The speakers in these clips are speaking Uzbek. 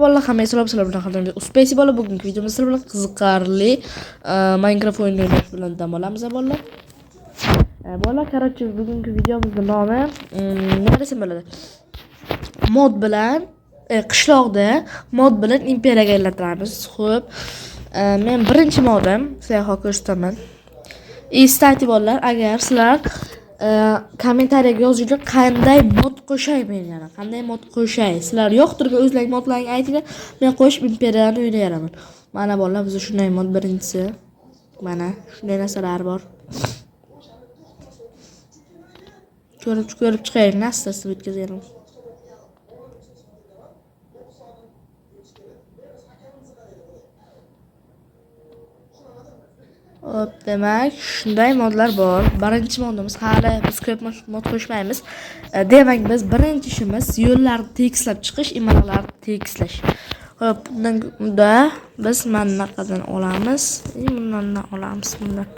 Vallahi hammasini sizlar bilan qildim. Uspaysi bola bugungi videomizda sizlar bilan qiziqarli Minecraft o'yini o'ynash bilan dam olamiz bolalar. Bolalar, короче, bugungi videomizning nomi nima desam bo'ladi? Mod bilan qishloqda mod bilan imperiyaga aylantiramiz. Xo'p, men birinchi modim sizlarga ko'rsataman. Kstati bolalar, agar sizlar kommentariyaga yozinglar qanday mod qo'shay men yana. Qanday mod qo'shay? Sizlar yoqtirgan o'zlaring modlaring aytinglar. Men qo'shib imperiyani o'ynayaraman. Mana bolalar, bizda shunday mod birinchisi. Mana shunday narsalar bor. Ko'rib chiqaylik, asta-asta bitkazamiz. Hop, demak, shunday modlar bor. Birinchi modimiz hali biz ko'p mod qo'shmaymiz. Demak, biz birinchi ishimiz yo'llarni tekislab chiqish, imarlarni tekislash. Hop, bunda biz manaqadan olamiz. Bundan olamiz bundan.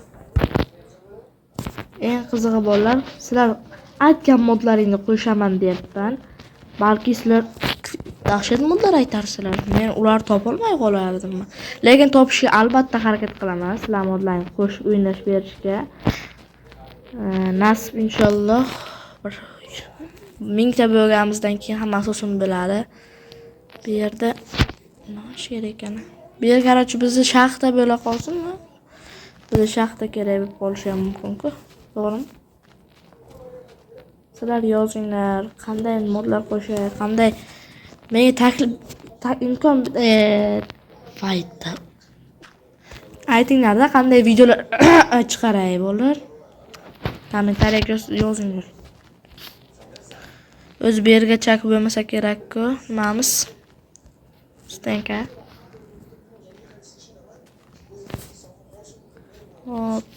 Eng qizig'i bolalar, sizlar aytgan modlaringni qo'shaman deyapman. Balki sizlar dahshat modlar aytarsizlar. Men ular topolmay qolardim. Lekin topishga albatta harakat qilaman. Sizlar modlarni qo'shib o'ynash berishga. Nasib inshaalloh. 1000 ta bo'lganimizdan keyin hammasi o'zini biladi. Bu yerda nima kerak ekan? Bu yer qarorchi bizni shaxta bo'la qolsinmi? Bizni shaxta kerak bo'lib qolishi ham mumkin-ku. To'g'rimi? Sizlar yozinglar, qanday modlar qo'shay, qanday menga taklif imkon fayda. Aytinglar-da, qanday videolar chiqaray bolalar. Kommentariyaga yozinglar. O'z bu yerga chakib bo'lmasa kerak-ku. Nimamiz? Stanka. Hop.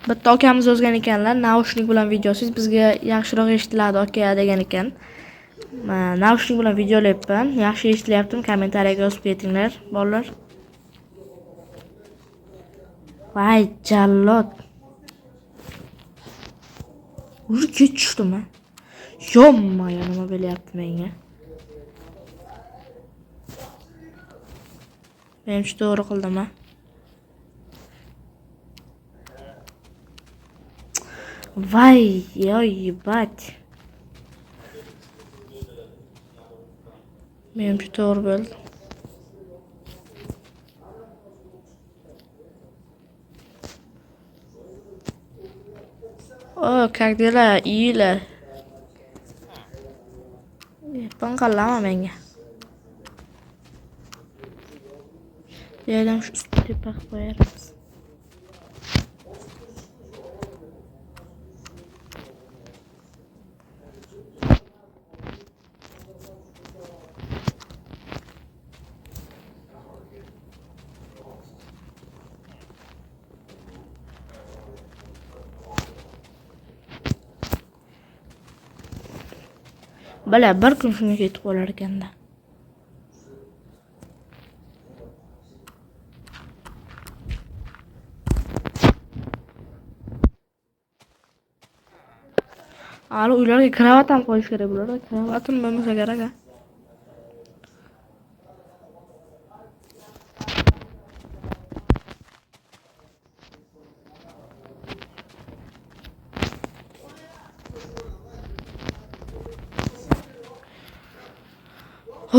Bitta akamiz yozgan ekanlar, naushnik bilan videosiz bizga yaxshiroq eshitiladi aka degan ekan. Naushnik bilan videolayapman, yaxshi eshitilyaptimi? Kommentariyaga yozib ketinglar, bolalar. Voy, jallod. Urib ketishdimi? Yomma, nima bo'lyapti menga? Menimcha to'g'ri qildim-a? Vay, yoy, bat. Menimcha to'g'ri bo'ldi. Как дела? Ila. Panqallama menga. Yerdan shu ustiga paq qo'yamiz. Bala bir kun shunga ketib qolar ekanda. Hali uylarga kravat ham qo'yish kerak bo'ladi. Kravatim bo'lmasa kerak.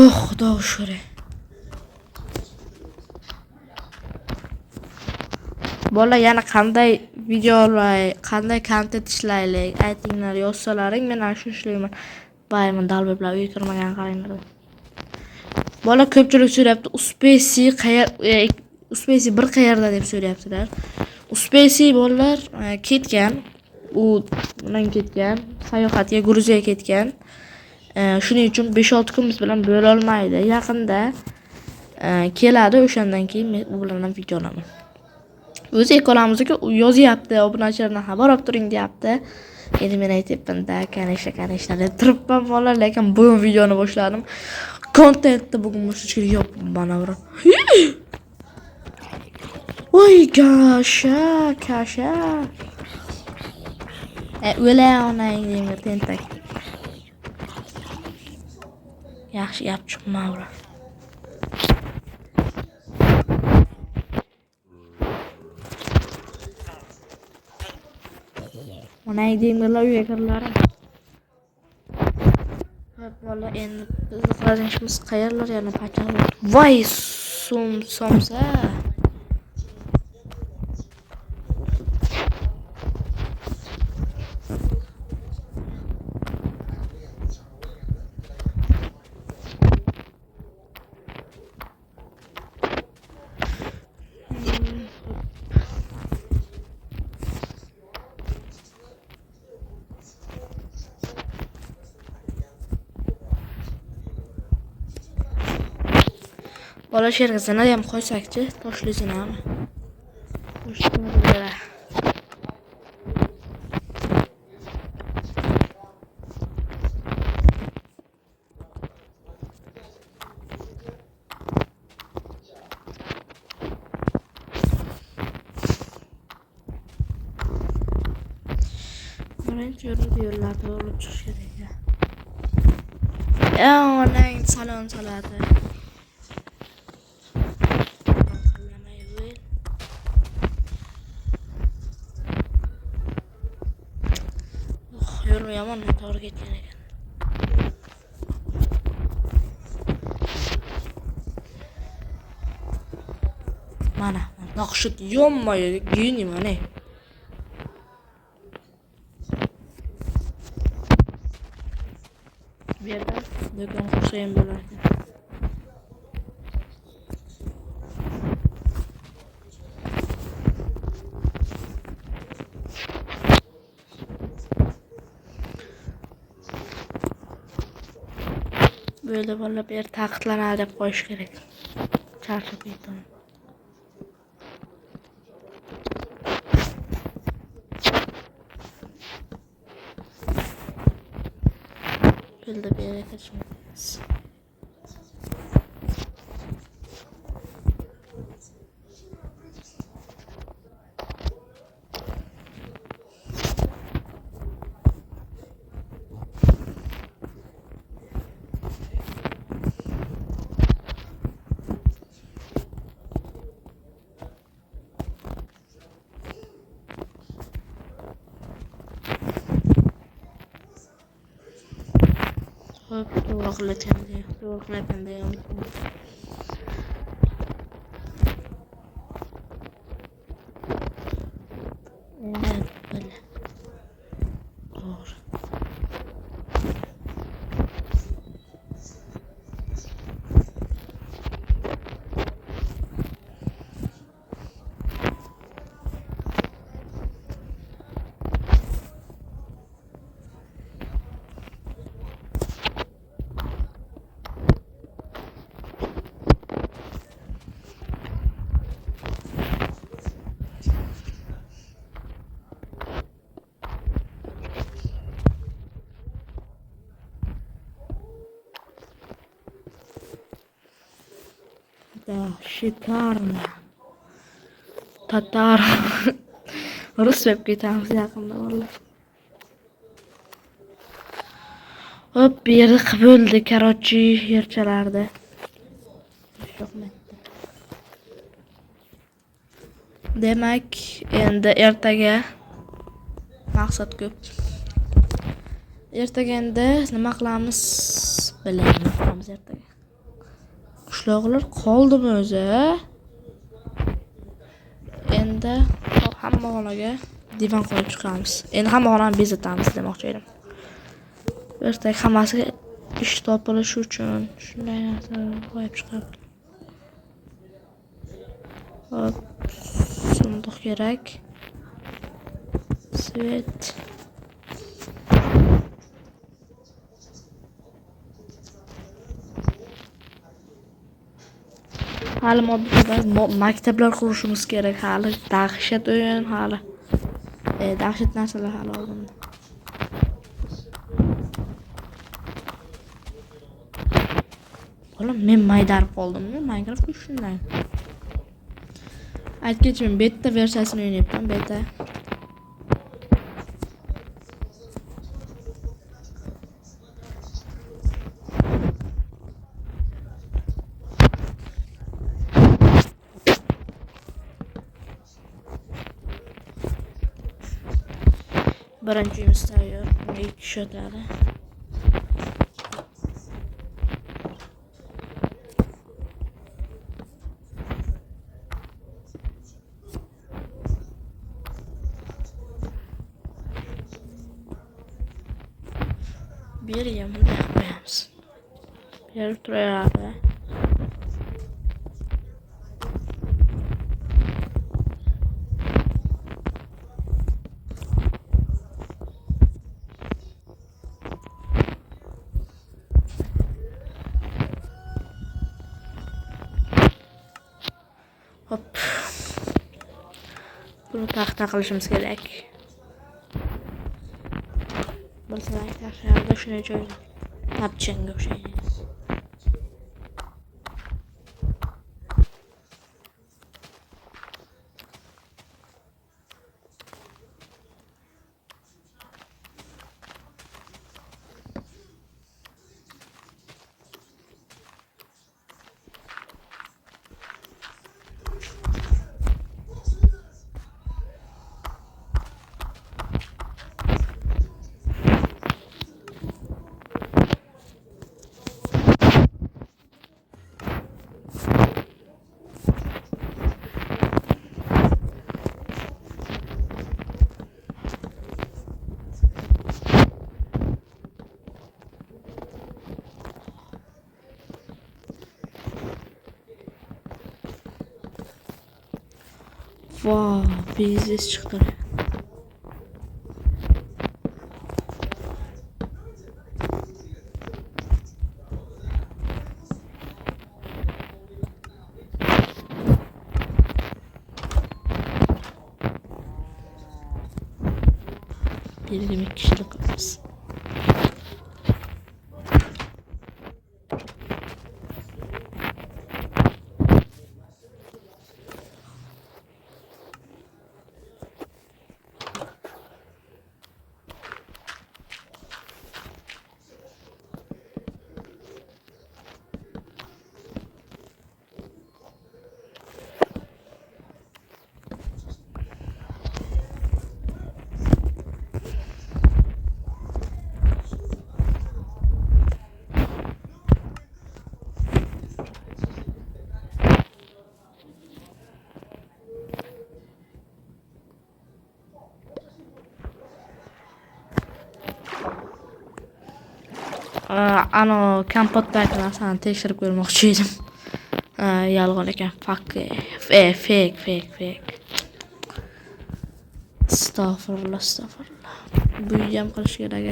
Oh, xudo shukr. Bola yana qanday videolar, qanday kontent ishlaylik, aytinglar, yozsalaring, men ana shu ishlayman. Bayman dalbablar uyga kirmagan qaranglar. Bola ko'pchilik so'rayapti, Uspaysi bir qayerda deb so'rayaptilar. Uspaysi bolalar ketgan, u bilan ketgan, sayohatga Gruziyaga ketgan. Shuning uchun 5-6 kun biz bilan bo'la olmaydi. Yaqinda keladi, o'shandan keyin men u bilan ham video olaman. O'zi ekolamizga yozyapti, obunachilardan xabar olib turing deyapti. Endi men aytayapman-da, kanishla deb turibman bolalar, lekin bugun videoni boshladim. Kontentda bugun mushuklar yo'q mana bura. Voy kasha. O'la onang deyman tentak. Yaxshi gap chiqmadi. Onang deymanlar uyga kirlarim. Hop bola endi biz qiladiganimiz qayerlar yana pachaqlar. Voy somsa. Bola shergizini ham qo'ysakchi, toshlisini ham. Toshlaydi. Birinchi yo'llarda olib chiqish kerak. Onang salon soladi. Yo'l yomon to'g'ri ketgan ekan. Mana, naqshit yonmay giyini mana. Bu yerda do'kon qursa ham bo'lardi. Böyle valla bir yer taqiqlanadi deb qo'yish kerak. Charchab ketdim. Böyle bir yere kaçmayız. Hop, doğruqlatanda ham. Evet, böyle. Doğru. Да, шикарно. Tatar. Rus deb ketamiz yaqinda valla. Hop, bir yerda bo'ldi, karochi yerchalarda. Demak, endi ertaga maqsad ko'p. Ertaga endi nima qilamiz? Bilamiz ertaga. Qishloqlar qoldimi o'zi? Endi hamma xonaga divan qo'yib chiqamiz. Endi hamma xonani bezatamiz demoqchi edim. Ertaga hammasiga ish topilishi uchun shunday narsalarni qo'yib chiqamiz. Hop, sunduq kerak. Svet. Hali maktablar qurishimiz kerak. Hali dahshat o'yin hali. Dahshat narsalar hali oldimda. Oğlum men maydarib qoldimmi? Minecraft shunday. aytib ketishim, beta versiyasini o'ynayapman, beta. Birinchi uyimiz tayyor. Bunga 2 kishi o'tadi. Bir yerga bunday qilib qo'yamiz. Berib turaveradi. Hop. Bunu taxta qilishimiz kerak. Masalan, taxtada shunday joy tapchanga o'xshaydi. Wow, biznes çıktı. Bir 20 kişilik olmaz. Ano kompotdagi narsani tekshirib ko'rmoqchi edim. Yolg'on ekan. Fake. Astagfirullah. Bu ham qilish kerak.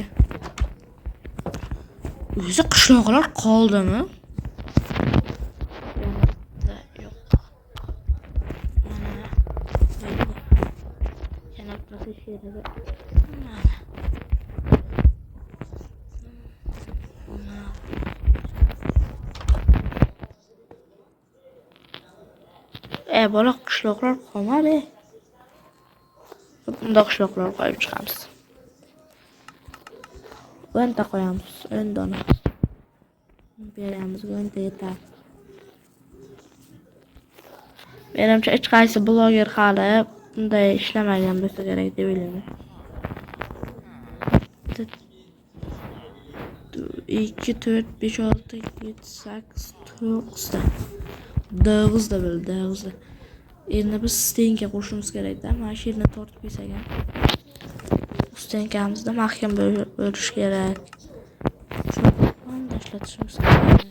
O'zi qishloqlar qoldimi? Yo'q. Yana qilish kerak. Bola qishloqlar qolmadi. Bunda qishloqlar qo'yib chiqamiz. O'nta qo'yamiz, 10 dona. Beramiz, 10ta yetar. Menimcha hech qaysi bloger hali bunday ishlamagan bo'lsa kerak deb o'ylayman. 2, 4, 5, 6, 7, 8, 9 9 da bo'ldi, 9. Endi biz stenka qo'shishimiz kerak-da. Mana shu yerni tortib qo'ysak ham. Stenkamizda mahkam bo'lish kerak. Shuni ishlatishimiz kerak.